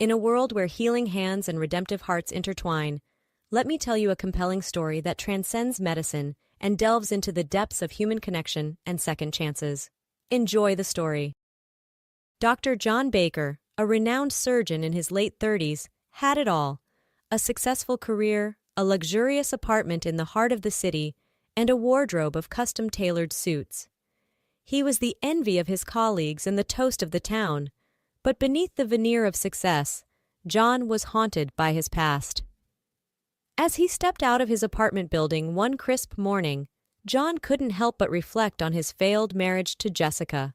In a world where healing hands and redemptive hearts intertwine, let me tell you a compelling story that transcends medicine and delves into the depths of human connection and second chances. Enjoy the story. Dr. John Baker, a renowned surgeon in his late 30s, had it all: a successful career, a luxurious apartment in the heart of the city, and a wardrobe of custom-tailored suits. He was the envy of his colleagues and the toast of the town. But beneath the veneer of success, John was haunted by his past. As he stepped out of his apartment building one crisp morning, John couldn't help but reflect on his failed marriage to Jessica,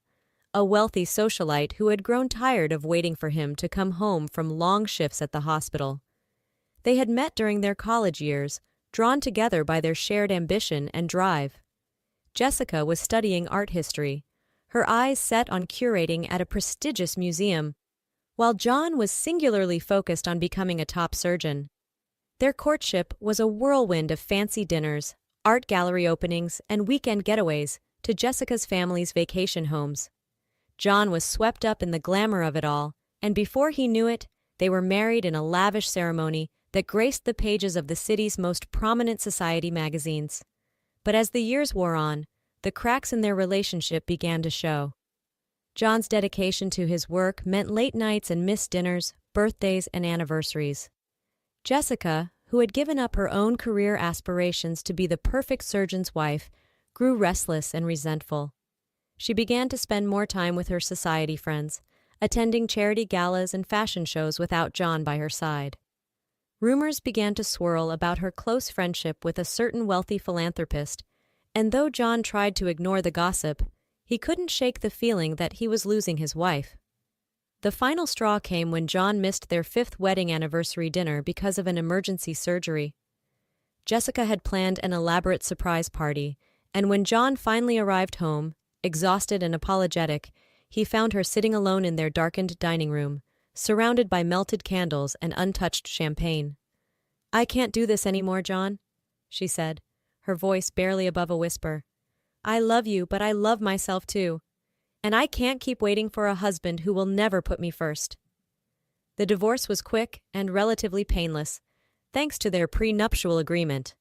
a wealthy socialite who had grown tired of waiting for him to come home from long shifts at the hospital. They had met during their college years, drawn together by their shared ambition and drive. Jessica was studying art history, her eyes set on curating at a prestigious museum, while John was singularly focused on becoming a top surgeon. Their courtship was a whirlwind of fancy dinners, art gallery openings, and weekend getaways to Jessica's family's vacation homes. John was swept up in the glamour of it all, and before he knew it, they were married in a lavish ceremony that graced the pages of the city's most prominent society magazines. But as the years wore on, the cracks in their relationship began to show. John's dedication to his work meant late nights and missed dinners, birthdays, and anniversaries. Jessica, who had given up her own career aspirations to be the perfect surgeon's wife, grew restless and resentful. She began to spend more time with her society friends, attending charity galas and fashion shows without John by her side. Rumors began to swirl about her close friendship with a certain wealthy philanthropist, and though John tried to ignore the gossip, he couldn't shake the feeling that he was losing his wife. The final straw came when John missed their 5th wedding anniversary dinner because of an emergency surgery. Jessica had planned an elaborate surprise party, and when John finally arrived home, exhausted and apologetic, he found her sitting alone in their darkened dining room, surrounded by melted candles and untouched champagne. "I can't do this anymore, John," she said, her voice barely above a whisper. "I love you, but I love myself too. And I can't keep waiting for a husband who will never put me first." The divorce was quick and relatively painless, thanks to their prenuptial agreement.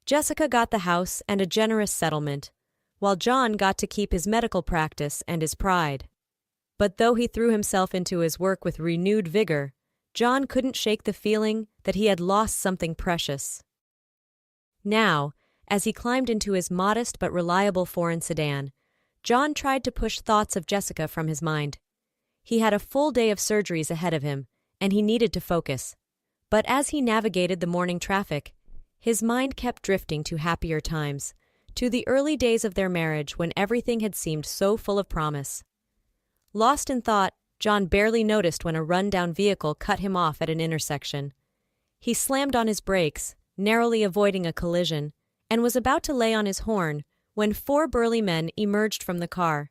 Jessica got the house and a generous settlement, while John got to keep his medical practice and his pride. But though he threw himself into his work with renewed vigor, John couldn't shake the feeling that he had lost something precious. Now, as he climbed into his modest but reliable foreign sedan, John tried to push thoughts of Jessica from his mind. He had a full day of surgeries ahead of him, and he needed to focus. But as he navigated the morning traffic, his mind kept drifting to happier times, to the early days of their marriage when everything had seemed so full of promise. Lost in thought, John barely noticed when a run-down vehicle cut him off at an intersection. He slammed on his brakes, narrowly avoiding a collision, and was about to lay on his horn when 4 burly men emerged from the car.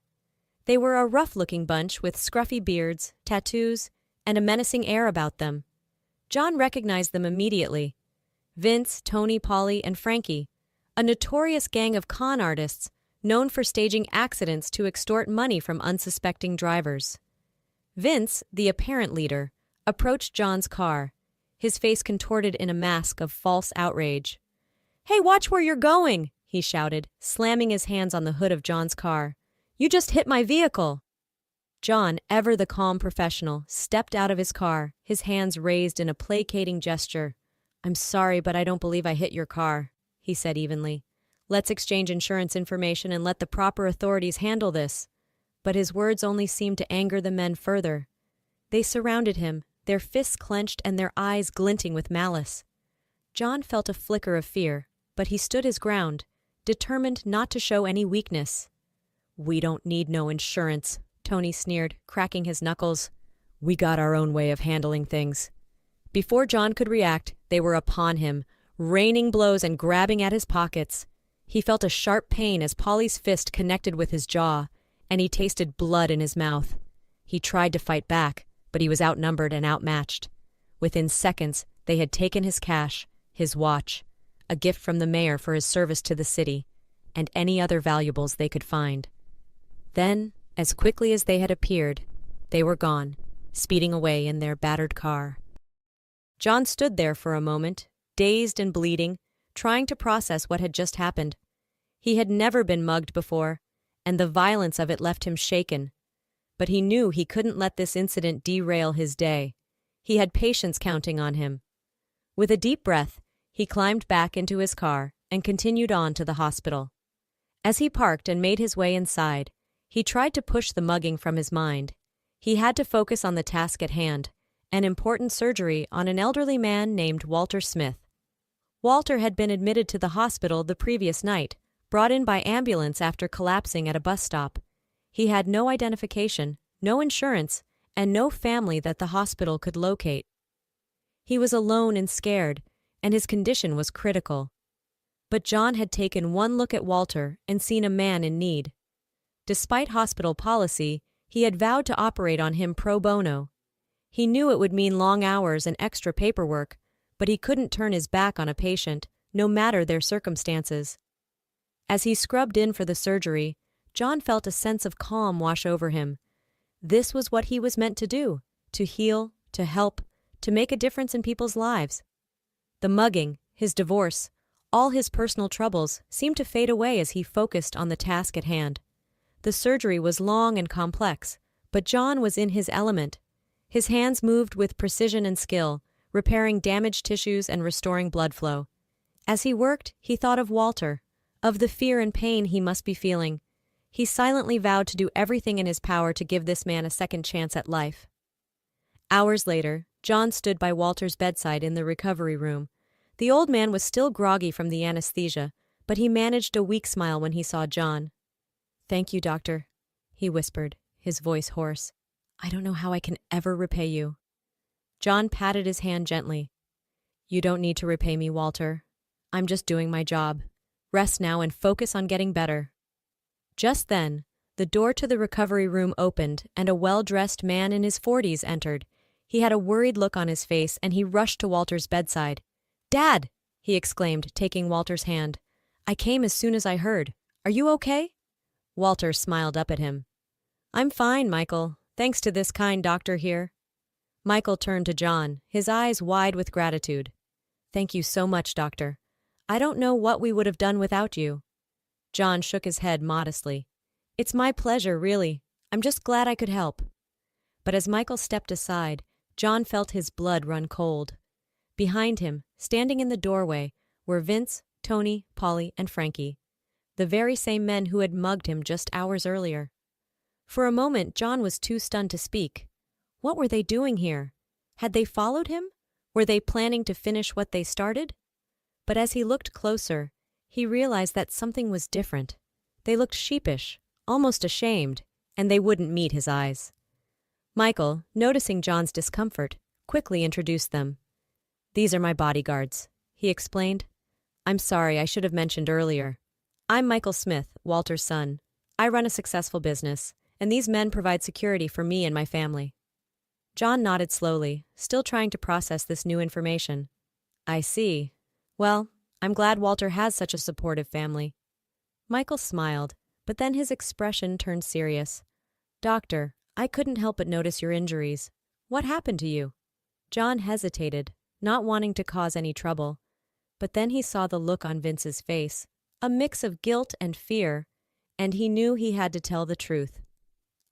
They were a rough-looking bunch with scruffy beards, tattoos, and a menacing air about them. John recognized them immediately. Vince, Tony, Polly, and Frankie, a notorious gang of con artists known for staging accidents to extort money from unsuspecting drivers. Vince, the apparent leader, approached John's car, his face contorted in a mask of false outrage. "Hey, watch where you're going!" he shouted, slamming his hands on the hood of John's car. "You just hit my vehicle!" John, ever the calm professional, stepped out of his car, his hands raised in a placating gesture. "I'm sorry, but I don't believe I hit your car," he said evenly. "Let's exchange insurance information and let the proper authorities handle this." But his words only seemed to anger the men further. They surrounded him, their fists clenched and their eyes glinting with malice. John felt a flicker of fear, but he stood his ground, determined not to show any weakness. "We don't need no insurance," Tony sneered, cracking his knuckles. "We got our own way of handling things." Before John could react, they were upon him, raining blows and grabbing at his pockets. He felt a sharp pain as Polly's fist connected with his jaw, and he tasted blood in his mouth. He tried to fight back, but he was outnumbered and outmatched. Within seconds, they had taken his cash, his watch, a gift from the mayor for his service to the city, and any other valuables they could find. Then, as quickly as they had appeared, they were gone, speeding away in their battered car. John stood there for a moment, dazed and bleeding, trying to process what had just happened. He had never been mugged before, and the violence of it left him shaken. But he knew he couldn't let this incident derail his day. He had patience counting on him. With a deep breath, he climbed back into his car and continued on to the hospital. As he parked and made his way inside, he tried to push the mugging from his mind. He had to focus on the task at hand, an important surgery on an elderly man named Walter Smith. Walter had been admitted to the hospital the previous night, brought in by ambulance after collapsing at a bus stop. He had no identification, no insurance, and no family that the hospital could locate. He was alone and scared, and his condition was critical. But John had taken one look at Walter and seen a man in need. Despite hospital policy, he had vowed to operate on him pro bono. He knew it would mean long hours and extra paperwork, but he couldn't turn his back on a patient, no matter their circumstances. As he scrubbed in for the surgery, John felt a sense of calm wash over him. This was what he was meant to do, to heal, to help, to make a difference in people's lives. The mugging, his divorce, all his personal troubles seemed to fade away as he focused on the task at hand. The surgery was long and complex, but John was in his element. His hands moved with precision and skill, repairing damaged tissues and restoring blood flow. As he worked, he thought of Walter, of the fear and pain he must be feeling. He silently vowed to do everything in his power to give this man a second chance at life. Hours later, John stood by Walter's bedside in the recovery room. The old man was still groggy from the anesthesia, but he managed a weak smile when he saw John. "Thank you, doctor," he whispered, his voice hoarse. "I don't know how I can ever repay you." John patted his hand gently. "You don't need to repay me, Walter. I'm just doing my job. Rest now and focus on getting better." Just then, the door to the recovery room opened and a well-dressed man in his 40s entered. He had a worried look on his face and he rushed to Walter's bedside. "Dad!" he exclaimed, taking Walter's hand. "I came as soon as I heard. Are you okay?" Walter smiled up at him. "I'm fine, Michael, thanks to this kind doctor here." Michael turned to John, his eyes wide with gratitude. "Thank you so much, doctor. I don't know what we would have done without you." John shook his head modestly. "It's my pleasure, really. I'm just glad I could help." But as Michael stepped aside, John felt his blood run cold. Behind him, standing in the doorway, were Vince, Tony, Polly, and Frankie, the very same men who had mugged him just hours earlier. For a moment, John was too stunned to speak. What were they doing here? Had they followed him? Were they planning to finish what they started? But as he looked closer, he realized that something was different. They looked sheepish, almost ashamed, and they wouldn't meet his eyes. Michael, noticing John's discomfort, quickly introduced them. "These are my bodyguards," he explained. "I'm sorry, I should have mentioned earlier. I'm Michael Smith, Walter's son. I run a successful business, and these men provide security for me and my family." John nodded slowly, still trying to process this new information. "I see. Well, I'm glad Walter has such a supportive family." Michael smiled, but then his expression turned serious. "Doctor, I couldn't help but notice your injuries. What happened to you?" John hesitated, not wanting to cause any trouble. But then he saw the look on Vince's face, a mix of guilt and fear, and he knew he had to tell the truth.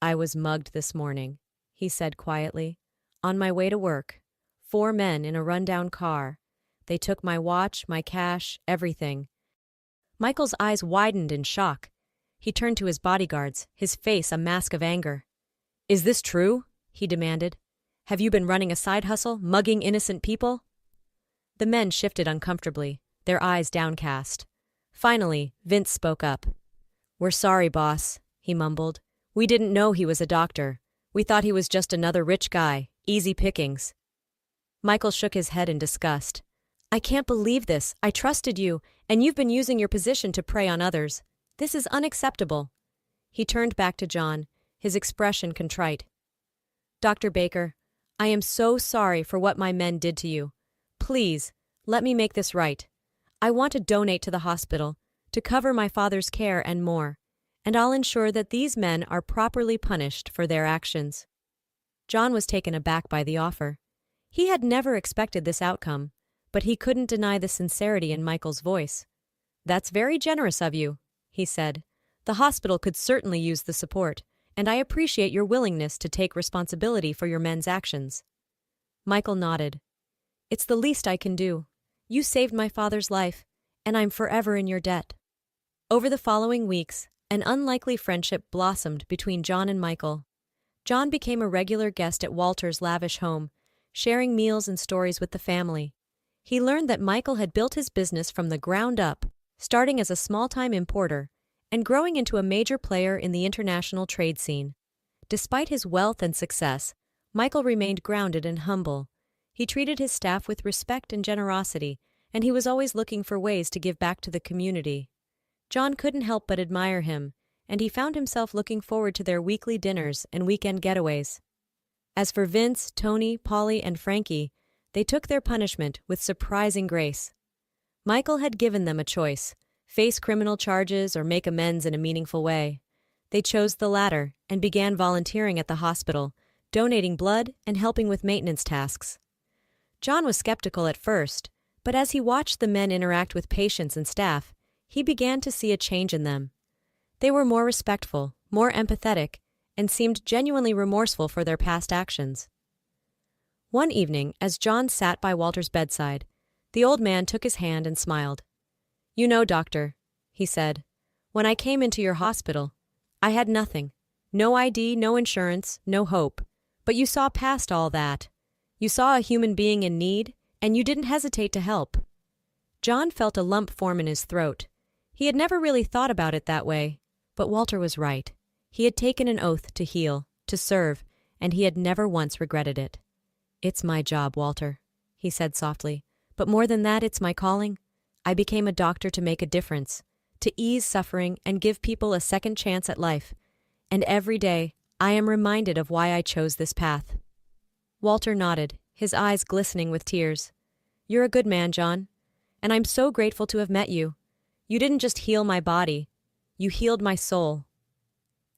"I was mugged this morning," he said quietly. "On my way to work. 4 men in a rundown car. They took my watch, my cash, everything." Michael's eyes widened in shock. He turned to his bodyguards, his face a mask of anger. "Is this true?" he demanded. "Have you been running a side hustle, mugging innocent people?" The men shifted uncomfortably, their eyes downcast. Finally, Vince spoke up. "We're sorry, boss," he mumbled. "We didn't know he was a doctor. We thought he was just another rich guy, easy pickings." Michael shook his head in disgust. "I can't believe this. I trusted you, and you've been using your position to prey on others. This is unacceptable." He turned back to John, his expression contrite. "Dr. Baker, I am so sorry for what my men did to you. Please, let me make this right. I want to donate to the hospital, to cover my father's care and more, and I'll ensure that these men are properly punished for their actions." John was taken aback by the offer. He had never expected this outcome, but he couldn't deny the sincerity in Michael's voice. "That's very generous of you," he said. "The hospital could certainly use the support, and I appreciate your willingness to take responsibility for your men's actions." Michael nodded. "It's the least I can do. You saved my father's life, and I'm forever in your debt." Over the following weeks, an unlikely friendship blossomed between John and Michael. John became a regular guest at Walter's lavish home, sharing meals and stories with the family. He learned that Michael had built his business from the ground up, starting as a small-time importer and growing into a major player in the international trade scene. Despite his wealth and success, Michael remained grounded and humble. He treated his staff with respect and generosity, and he was always looking for ways to give back to the community. John couldn't help but admire him, and he found himself looking forward to their weekly dinners and weekend getaways. As for Vince, Tony, Polly, and Frankie, they took their punishment with surprising grace. Michael had given them a choice: face criminal charges or make amends in a meaningful way. They chose the latter and began volunteering at the hospital, donating blood and helping with maintenance tasks. John was skeptical at first, but as he watched the men interact with patients and staff, he began to see a change in them. They were more respectful, more empathetic, and seemed genuinely remorseful for their past actions. One evening, as John sat by Walter's bedside, the old man took his hand and smiled. "You know, doctor," he said, "when I came into your hospital, I had nothing. No ID, no insurance, no hope. But you saw past all that. You saw a human being in need, and you didn't hesitate to help." John felt a lump form in his throat. He had never really thought about it that way, but Walter was right. He had taken an oath to heal, to serve, and he had never once regretted it. "It's my job, Walter," he said softly. "But more than that, it's my calling. I became a doctor to make a difference, to ease suffering and give people a second chance at life. And every day, I am reminded of why I chose this path." Walter nodded, his eyes glistening with tears. "You're a good man, John, and I'm so grateful to have met you. You didn't just heal my body, you healed my soul."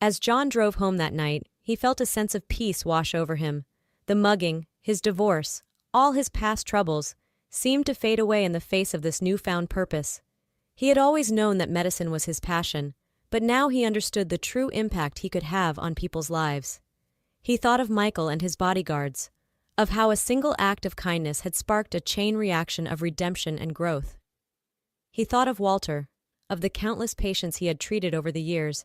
As John drove home that night, he felt a sense of peace wash over him. The mugging, his divorce, all his past troubles, seemed to fade away in the face of this newfound purpose. He had always known that medicine was his passion, but now he understood the true impact he could have on people's lives. He thought of Michael and his bodyguards, of how a single act of kindness had sparked a chain reaction of redemption and growth. He thought of Walter, of the countless patients he had treated over the years,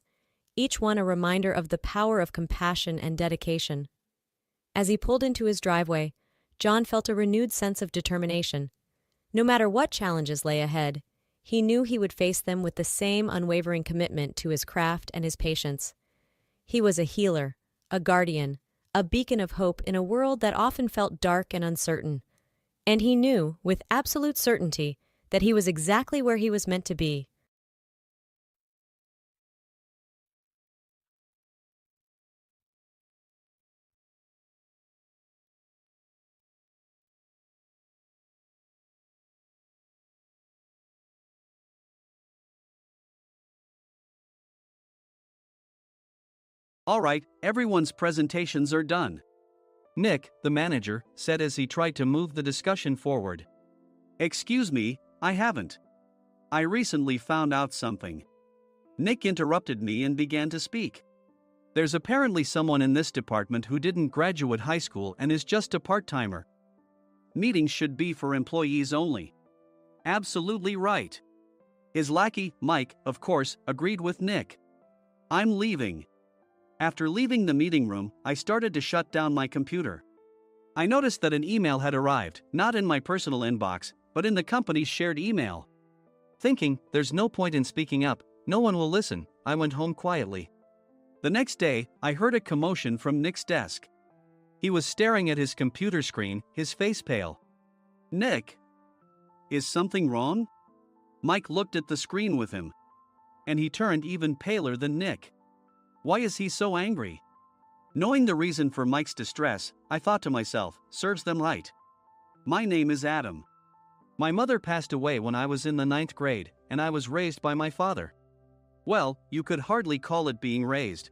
each one a reminder of the power of compassion and dedication. As he pulled into his driveway, John felt a renewed sense of determination. No matter what challenges lay ahead, he knew he would face them with the same unwavering commitment to his craft and his patients. He was a healer, a guardian, a beacon of hope in a world that often felt dark and uncertain. And he knew, with absolute certainty, that he was exactly where he was meant to be. "All right, everyone's presentations are done," Nick, the manager, said as he tried to move the discussion forward. "Excuse me, I haven't. I recently found out something." Nick interrupted me and began to speak. "There's apparently someone in this department who didn't graduate high school and is just a part-timer. Meetings should be for employees only." "Absolutely right." His lackey, Mike, of course, agreed with Nick. "I'm leaving." After leaving the meeting room, I started to shut down my computer. I noticed that an email had arrived, not in my personal inbox, but in the company's shared email. Thinking, there's no point in speaking up, no one will listen, I went home quietly. The next day, I heard a commotion from Nick's desk. He was staring at his computer screen, his face pale. "Nick, is something wrong?" Mike looked at the screen with him. And he turned even paler than Nick. Why is he so angry? Knowing the reason for Mike's distress, I thought to myself, serves them right. My name is Adam. My mother passed away when I was in the 9th grade, and I was raised by my father. Well, you could hardly call it being raised.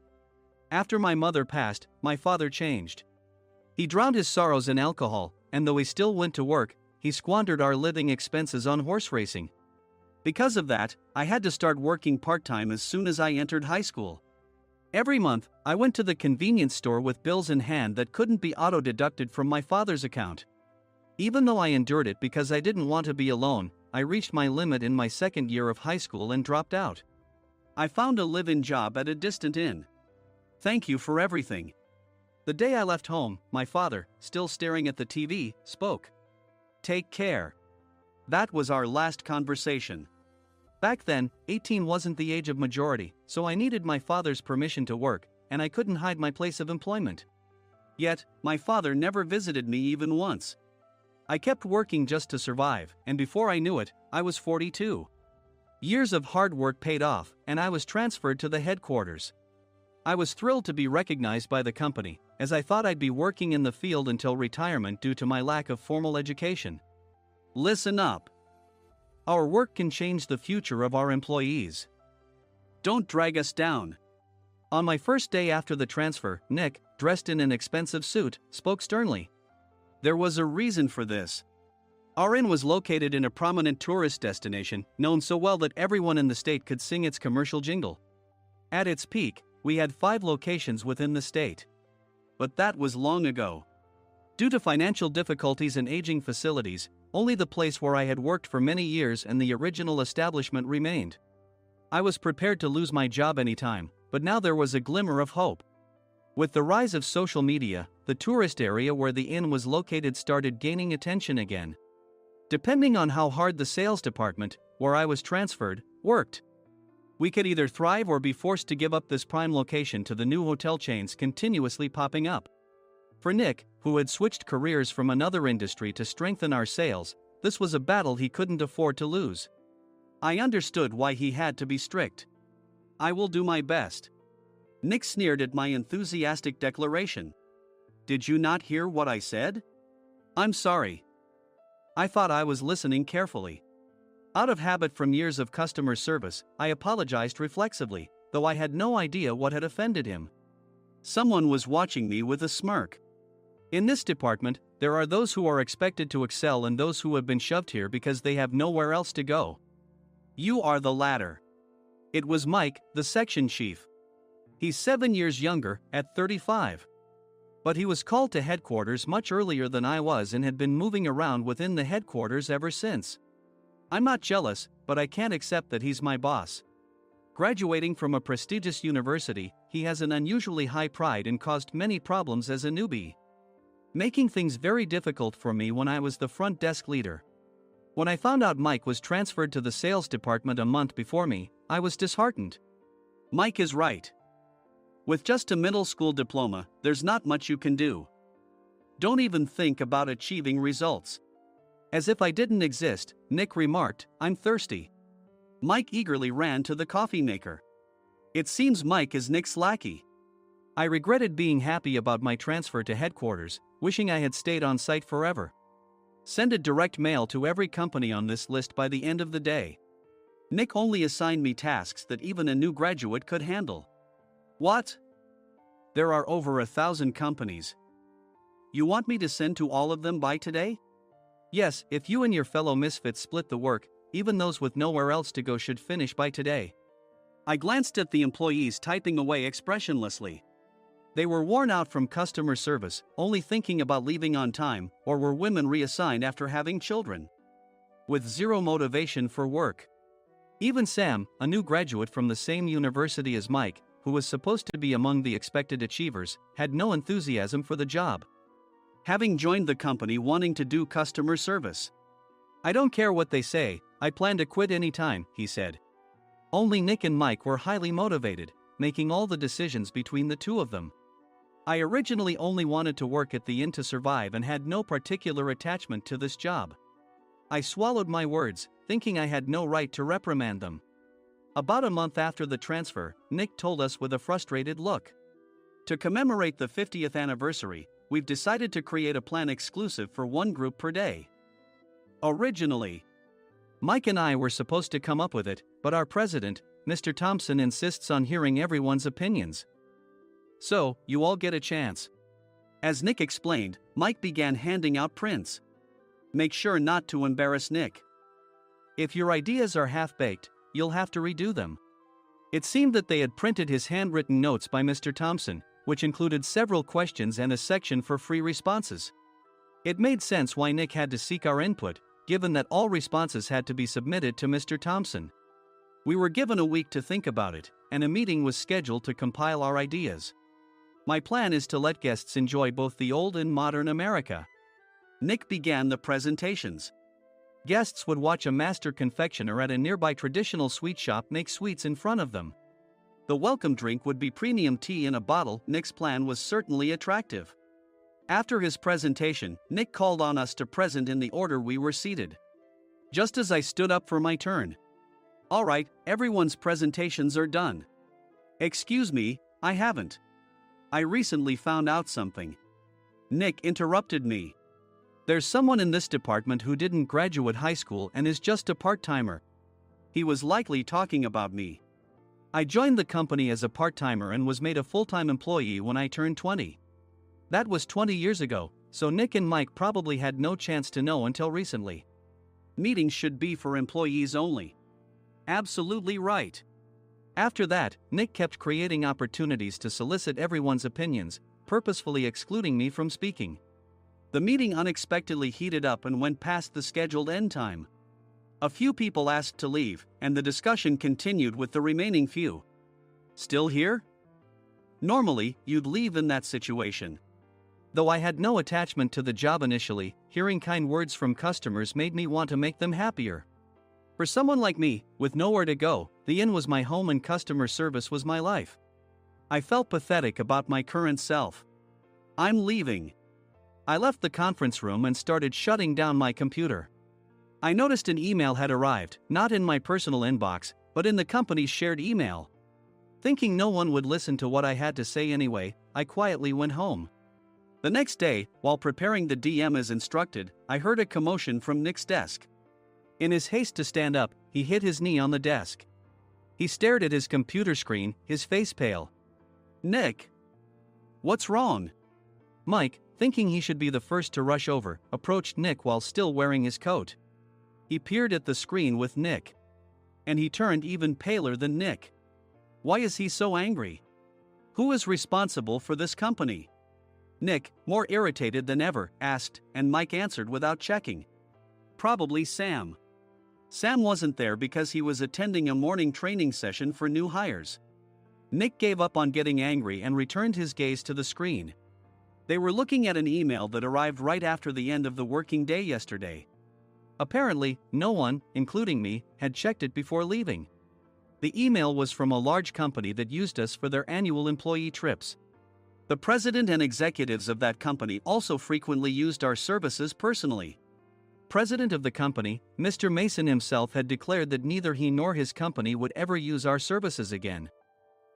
After my mother passed, my father changed. He drowned his sorrows in alcohol, and though he still went to work, he squandered our living expenses on horse racing. Because of that, I had to start working part-time as soon as I entered high school. Every month, I went to the convenience store with bills in hand that couldn't be auto-deducted from my father's account. Even though I endured it because I didn't want to be alone, I reached my limit in my second year of high school and dropped out. I found a live-in job at a distant inn. Thank you for everything. The day I left home, my father, still staring at the TV, spoke. Take care. That was our last conversation. Back then, 18 wasn't the age of majority, so I needed my father's permission to work, and I couldn't hide my place of employment. Yet, my father never visited me even once. I kept working just to survive, and before I knew it, I was 42. Years of hard work paid off, and I was transferred to the headquarters. I was thrilled to be recognized by the company, as I thought I'd be working in the field until retirement due to my lack of formal education. Listen up. Our work can change the future of our employees. Don't drag us down. On my first day after the transfer, Nick, dressed in an expensive suit, spoke sternly. There was a reason for this. Our inn was located in a prominent tourist destination, known so well that everyone in the state could sing its commercial jingle. At its peak, we had 5 locations within the state. But that was long ago. Due to financial difficulties and aging facilities, only the place where I had worked for many years and the original establishment remained. I was prepared to lose my job anytime, but now there was a glimmer of hope. With the rise of social media, the tourist area where the inn was located started gaining attention again. Depending on how hard the sales department, where I was transferred, worked, we could either thrive or be forced to give up this prime location to the new hotel chains continuously popping up. For Nick, who had switched careers from another industry to strengthen our sales, this was a battle he couldn't afford to lose. I understood why he had to be strict. I will do my best. Nick sneered at my enthusiastic declaration. Did you not hear what I said? I'm sorry. I thought I was listening carefully. Out of habit from years of customer service, I apologized reflexively, though I had no idea what had offended him. Someone was watching me with a smirk. In this department, there are those who are expected to excel and those who have been shoved here because they have nowhere else to go. You are the latter. It was Mike, the section chief. He's 7 years younger, at 35. But he was called to headquarters much earlier than I was and had been moving around within the headquarters ever since. I'm not jealous, but I can't accept that he's my boss. Graduating from a prestigious university, he has an unusually high pride and caused many problems as a newbie, making things very difficult for me when I was the front desk leader. When I found out Mike was transferred to the sales department a month before me, I was disheartened. Mike is right. With just a middle school diploma, there's not much you can do. Don't even think about achieving results. As if I didn't exist, Nick remarked, I'm thirsty. Mike eagerly ran to the coffee maker. It seems Mike is Nick's lackey. I regretted being happy about my transfer to headquarters, wishing I had stayed on site forever. Send a direct mail to every company on this list by the end of the day. Nick only assigned me tasks that even a new graduate could handle. What? There are over 1,000 companies. You want me to send to all of them by today? Yes, if you and your fellow misfits split the work, even those with nowhere else to go should finish by today. I glanced at the employees typing away expressionlessly. They were worn out from customer service, only thinking about leaving on time, or were women reassigned after having children, with zero motivation for work. Even Sam, a new graduate from the same university as Mike, who was supposed to be among the expected achievers, had no enthusiasm for the job, having joined the company wanting to do customer service. I don't care what they say, I plan to quit anytime, he said. Only Nick and Mike were highly motivated, making all the decisions between the two of them. I originally only wanted to work at the inn to survive and had no particular attachment to this job. I swallowed my words, thinking I had no right to reprimand them. About a month after the transfer, Nick told us with a frustrated look. To commemorate the 50th anniversary, we've decided to create a plan exclusive for one group per day. Originally, Mike and I were supposed to come up with it, but our president, Mr. Thompson, insists on hearing everyone's opinions. So, you all get a chance. As Nick explained, Mike began handing out prints. Make sure not to embarrass Nick. If your ideas are half-baked, you'll have to redo them. It seemed that they had printed his handwritten notes by Mr. Thompson, which included several questions and a section for free responses. It made sense why Nick had to seek our input, given that all responses had to be submitted to Mr. Thompson. We were given a week to think about it, and a meeting was scheduled to compile our ideas. My plan is to let guests enjoy both the old and modern America. Nick began the presentations. Guests would watch a master confectioner at a nearby traditional sweet shop make sweets in front of them. The welcome drink would be premium tea in a bottle. Nick's plan was certainly attractive. After his presentation, Nick called on us to present in the order we were seated. Just as I stood up for my turn. All right, everyone's presentations are done. Excuse me, I haven't. I recently found out something. Nick interrupted me. There's someone in this department who didn't graduate high school and is just a part-timer. He was likely talking about me. I joined the company as a part-timer and was made a full-time employee when I turned 20. That was 20 years ago, so Nick and Mike probably had no chance to know until recently. Meetings should be for employees only. Absolutely right. After that, Nick kept creating opportunities to solicit everyone's opinions, purposefully excluding me from speaking. The meeting unexpectedly heated up and went past the scheduled end time. A few people asked to leave, and the discussion continued with the remaining few. Still here? Normally, you'd leave in that situation. Though I had no attachment to the job initially, hearing kind words from customers made me want to make them happier. For someone like me, with nowhere to go, the inn was my home and customer service was my life. I felt pathetic about my current self. I'm leaving. I left the conference room and started shutting down my computer. I noticed an email had arrived, not in my personal inbox, but in the company's shared email. Thinking no one would listen to what I had to say anyway, I quietly went home. The next day, while preparing the DM as instructed, I heard a commotion from Nick's desk. In his haste to stand up, he hit his knee on the desk. He stared at his computer screen, his face pale. Nick! What's wrong? Mike, thinking he should be the first to rush over, approached Nick while still wearing his coat. He peered at the screen with Nick. And he turned even paler than Nick. Why is he so angry? Who is responsible for this company? Nick, more irritated than ever, asked, and Mike answered without checking. Probably Sam. Sam wasn't there because he was attending a morning training session for new hires. Nick gave up on getting angry and returned his gaze to the screen. They were looking at an email that arrived right after the end of the working day yesterday. Apparently, no one, including me, had checked it before leaving. The email was from a large company that used us for their annual employee trips. The president and executives of that company also frequently used our services personally. President of the company, Mr. Mason himself had declared that neither he nor his company would ever use our services again.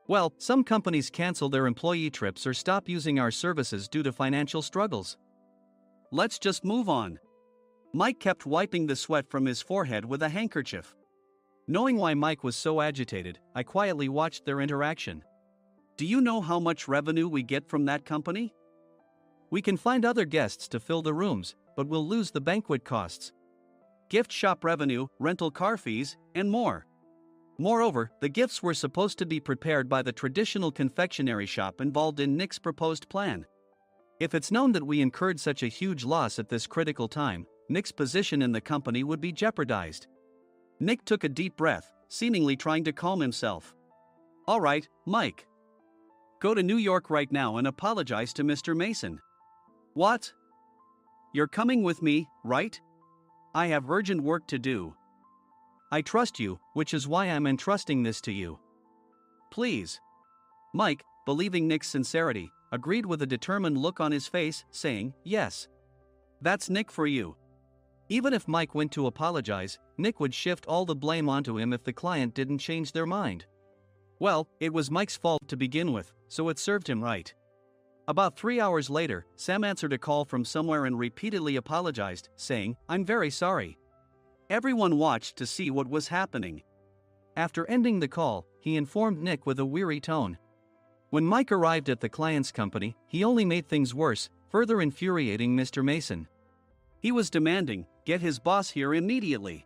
Well, some companies cancel their employee trips or stop using our services due to financial struggles. Let's just move on. Mike kept wiping the sweat from his forehead with a handkerchief. Knowing why Mike was so agitated, I quietly watched their interaction. Do you know how much revenue we get from that company? We can find other guests to fill the rooms, but we'll lose the banquet costs, gift shop revenue, rental car fees, and more. Moreover, the gifts were supposed to be prepared by the traditional confectionery shop involved in Nick's proposed plan. If it's known that we incurred such a huge loss at this critical time, Nick's position in the company would be jeopardized. Nick took a deep breath, seemingly trying to calm himself. All right, Mike. Go to New York right now and apologize to Mr. Mason. What? You're coming with me, right? I have urgent work to do. I trust you, which is why I'm entrusting this to you. Please. Mike, believing Nick's sincerity, agreed with a determined look on his face, saying, yes. That's Nick for you. Even if Mike went to apologize, Nick would shift all the blame onto him if the client didn't change their mind. Well, it was Mike's fault to begin with, so it served him right. About 3 hours later, Sam answered a call from somewhere and repeatedly apologized, saying, I'm very sorry. Everyone watched to see what was happening. After ending the call, he informed Nick with a weary tone. When Mike arrived at the client's company, he only made things worse, further infuriating Mr. Mason. He was demanding, "Get his boss here immediately."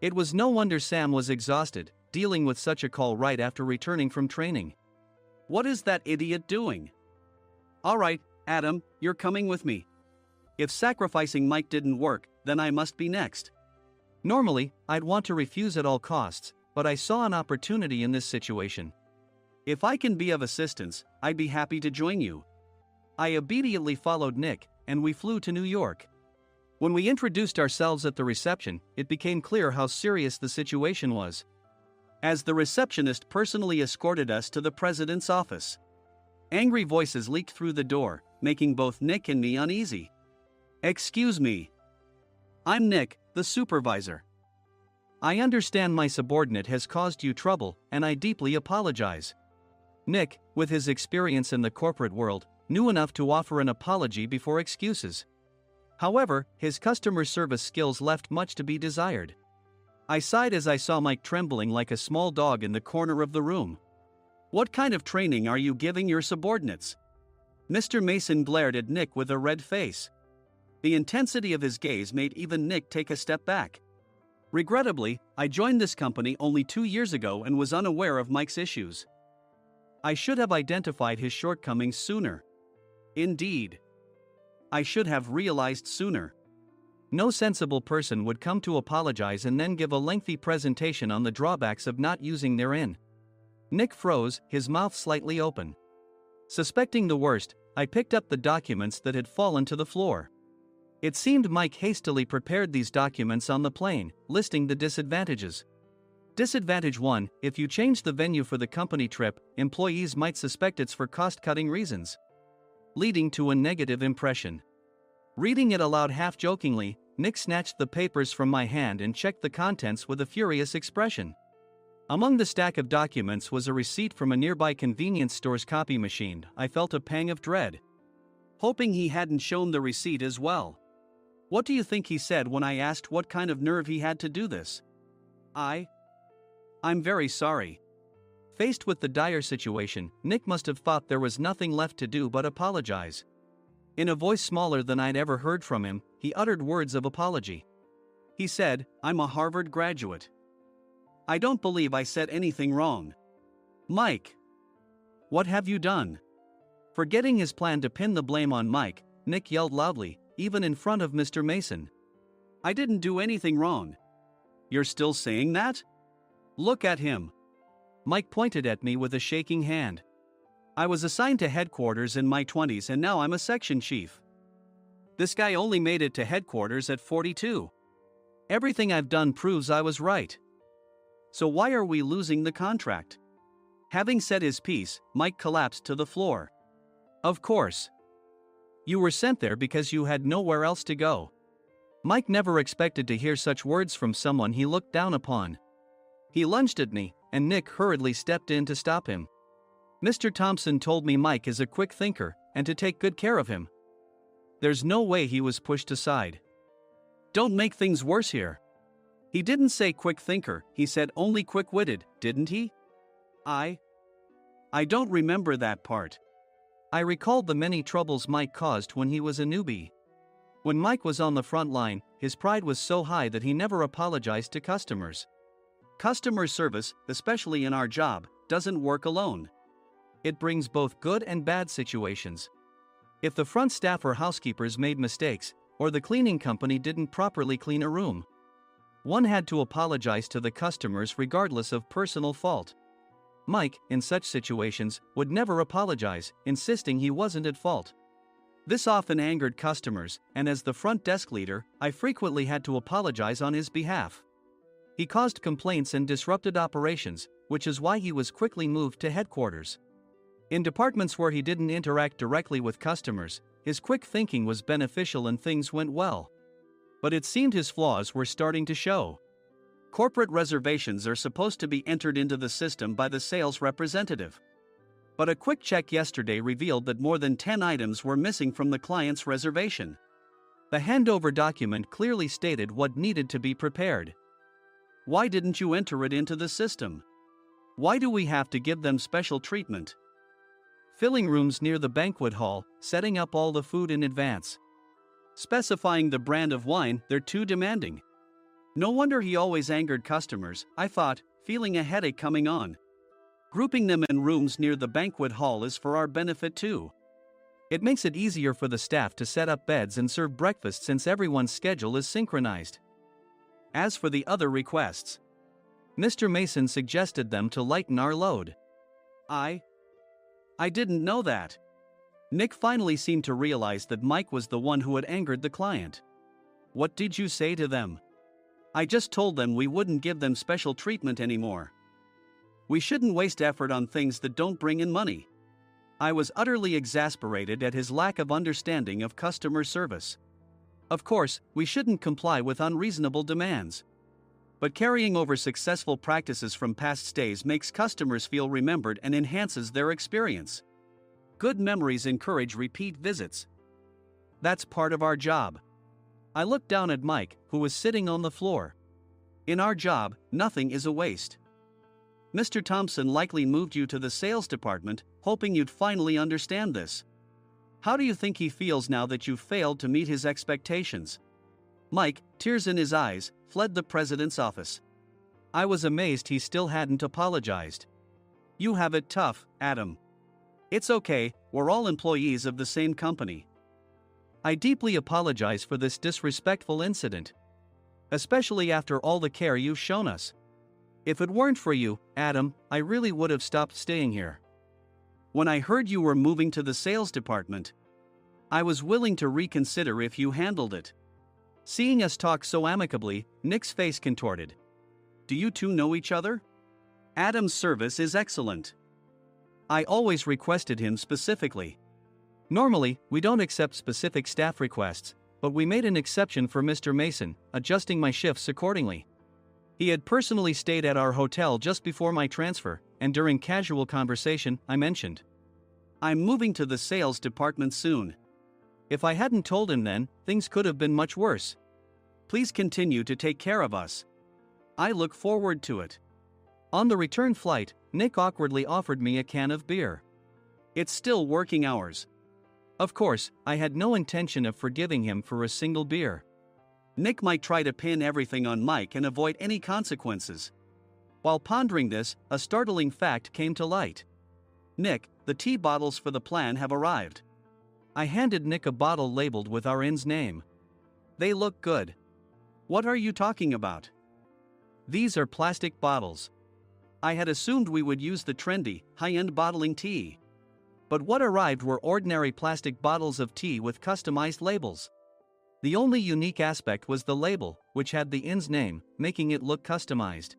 It was no wonder Sam was exhausted, dealing with such a call right after returning from training. "What is that idiot doing?" "All right, Adam, you're coming with me. If sacrificing Mike didn't work, then I must be next." Normally, I'd want to refuse at all costs, but I saw an opportunity in this situation. "If I can be of assistance, I'd be happy to join you." I obediently followed Nick, and we flew to New York. When we introduced ourselves at the reception, it became clear how serious the situation was, as the receptionist personally escorted us to the president's office. Angry voices leaked through the door, making both Nick and me uneasy. "Excuse me. I'm Nick, the supervisor. I understand my subordinate has caused you trouble, and I deeply apologize." Nick, with his experience in the corporate world, knew enough to offer an apology before excuses. However, his customer service skills left much to be desired. I sighed as I saw Mike trembling like a small dog in the corner of the room. "What kind of training are you giving your subordinates?" Mr. Mason glared at Nick with a red face. The intensity of his gaze made even Nick take a step back. Regrettably, I joined this company only 2 years ago and was unaware of Mike's issues. I should have identified his shortcomings sooner. Indeed, I should have realized sooner. No sensible person would come to apologize and then give a lengthy presentation on the drawbacks of not using their in. Nick froze, his mouth slightly open. Suspecting the worst, I picked up the documents that had fallen to the floor. It seemed Mike hastily prepared these documents on the plane, listing the disadvantages. Disadvantage 1: if you change the venue for the company trip, employees might suspect it's for cost-cutting reasons, leading to a negative impression. Reading it aloud half-jokingly, Nick snatched the papers from my hand and checked the contents with a furious expression. Among the stack of documents was a receipt from a nearby convenience store's copy machine. I felt a pang of dread, hoping he hadn't shown the receipt as well. What do you think he said when I asked what kind of nerve he had to do this? I'm very sorry." Faced with the dire situation, Nick must have thought there was nothing left to do but apologize. In a voice smaller than I'd ever heard from him, he uttered words of apology. He said, "I'm a Harvard graduate. I don't believe I said anything wrong." "Mike, what have you done?" Forgetting his plan to pin the blame on Mike, Nick yelled loudly, even in front of Mr. Mason. "I didn't do anything wrong." "You're still saying that? Look at him." Mike pointed at me with a shaking hand. "I was assigned to headquarters in my 20s and now I'm a section chief. This guy only made it to headquarters at 42. Everything I've done proves I was right. So why are we losing the contract?" Having said his piece, Mike collapsed to the floor. "Of course. You were sent there because you had nowhere else to go." Mike never expected to hear such words from someone he looked down upon. He lunged at me, and Nick hurriedly stepped in to stop him. "Mr. Thompson told me Mike is a quick thinker, and to take good care of him." There's no way he was pushed aside. "Don't make things worse here. He didn't say quick thinker, he said only quick-witted, didn't he?" I don't remember that part." I recalled the many troubles Mike caused when he was a newbie. When Mike was on the front line, his pride was so high that he never apologized to customers. Customer service, especially in our job, doesn't work alone. It brings both good and bad situations. If the front staff or housekeepers made mistakes, or the cleaning company didn't properly clean a room, one had to apologize to the customers regardless of personal fault. Mike, in such situations, would never apologize, insisting he wasn't at fault. This often angered customers, and as the front desk leader, I frequently had to apologize on his behalf. He caused complaints and disrupted operations, which is why he was quickly moved to headquarters. In departments where he didn't interact directly with customers, his quick thinking was beneficial and things went well. But it seemed his flaws were starting to show. Corporate reservations are supposed to be entered into the system by the sales representative. But a quick check yesterday revealed that more than 10 items were missing from the client's reservation. The handover document clearly stated what needed to be prepared. Why didn't you enter it into the system? Why do we have to give them special treatment? filling rooms near the banquet hall, setting up all the food in advance. Specifying the brand of wine, they're too demanding. No wonder he always angered customers, I thought, feeling a headache coming on. Grouping them in rooms near the banquet hall is for our benefit too. It makes it easier for the staff to set up beds and serve breakfast since everyone's schedule is synchronized. As for the other requests, Mr. Mason suggested them to lighten our load. I didn't know that. Nick finally seemed to realize that Mike was the one who had angered the client. What did you say to them? I just told them we wouldn't give them special treatment anymore. We shouldn't waste effort on things that don't bring in money. I was utterly exasperated at his lack of understanding of customer service. Of course, we shouldn't comply with unreasonable demands. But carrying over successful practices from past stays makes customers feel remembered and enhances their experience. Good memories encourage repeat visits. That's part of our job. I looked down at Mike, who was sitting on the floor. In our job, nothing is a waste. Mr. Thompson likely moved you to the sales department, hoping you'd finally understand this. How do you think he feels now that you've failed to meet his expectations? Mike, tears in his eyes, fled the president's office. I was amazed he still hadn't apologized. You have it tough, Adam. It's okay, we're all employees of the same company. I deeply apologize for this disrespectful incident. Especially after all the care you've shown us. If it weren't for you, Adam, I really would have stopped staying here. When I heard you were moving to the sales department, I was willing to reconsider if you handled it. Seeing us talk so amicably, Nick's face contorted. Do you two know each other? Adam's service is excellent. I always requested him specifically. Normally, we don't accept specific staff requests, but we made an exception for Mr. Mason, adjusting my shifts accordingly. He had personally stayed at our hotel just before my transfer, and during casual conversation, I mentioned, I'm moving to the sales department soon. If I hadn't told him then, things could have been much worse. Please continue to take care of us. I look forward to it. On the return flight, Nick awkwardly offered me a can of beer. It's still working hours. Of course, I had no intention of forgiving him for a single beer. Nick might try to pin everything on Mike and avoid any consequences. While pondering this, a startling fact came to light. Nick, the tea bottles for the plan have arrived. I handed Nick a bottle labeled with our inn's name. They look good. What are you talking about? These are plastic bottles. I had assumed we would use the trendy, high-end bottling tea. But what arrived were ordinary plastic bottles of tea with customized labels. The only unique aspect was the label, which had the inn's name, making it look customized.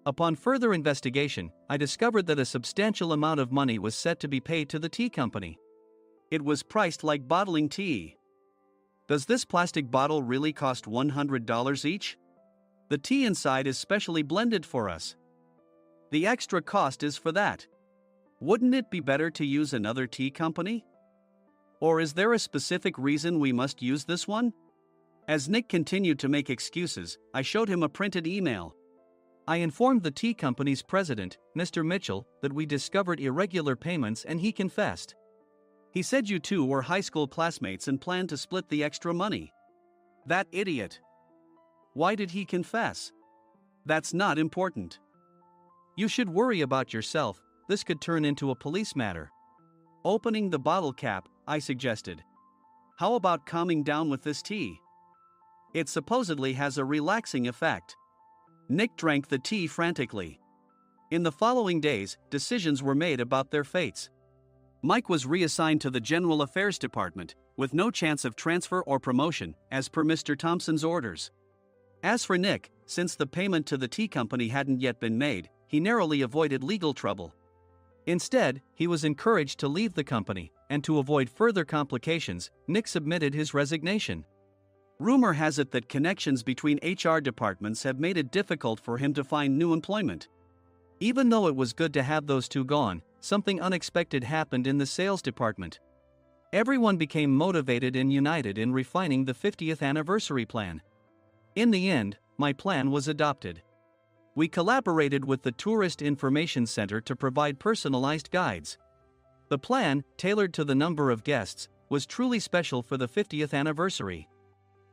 Upon further investigation, I discovered that a substantial amount of money was set to be paid to the tea company. It was priced like bottling tea. Does this plastic bottle really cost $100 each? The tea inside is specially blended for us. The extra cost is for that. Wouldn't it be better to use another tea company? Or is there a specific reason we must use this one? As Nick continued to make excuses, I showed him a printed email. I informed the tea company's president, Mr. Mitchell, that we discovered irregular payments and he confessed. He said you two were high school classmates and planned to split the extra money. That idiot. Why did he confess? That's not important. You should worry about yourself, this could turn into a police matter. Opening the bottle cap, I suggested. How about calming down with this tea? It supposedly has a relaxing effect. Nick drank the tea frantically. In the following days, decisions were made about their fates. Mike was reassigned to the General Affairs Department, with no chance of transfer or promotion, as per Mr. Thompson's orders. As for Nick, since the payment to the tea company hadn't yet been made, he narrowly avoided legal trouble. Instead, he was encouraged to leave the company, and to avoid further complications, Nick submitted his resignation. Rumor has it that connections between HR departments have made it difficult for him to find new employment. Even though it was good to have those two gone, something unexpected happened in the sales department. Everyone became motivated and united in refining the 50th anniversary plan. In the end, my plan was adopted. We collaborated with the Tourist Information Center to provide personalized guides. The plan, tailored to the number of guests, was truly special for the 50th anniversary.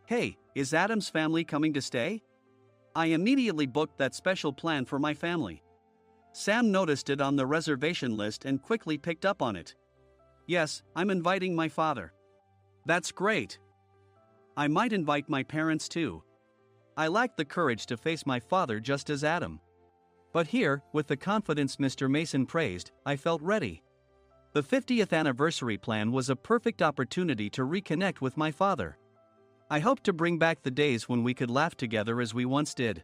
Hey, is Adam's family coming to stay? I immediately booked that special plan for my family. Sam noticed it on the reservation list and quickly picked up on it. Yes, I'm inviting my father. That's great. I might invite my parents too. I lacked the courage to face my father just as Adam. But here, with the confidence Mr. Mason praised, I felt ready. The 50th anniversary plan was a perfect opportunity to reconnect with my father. I hoped to bring back the days when we could laugh together as we once did.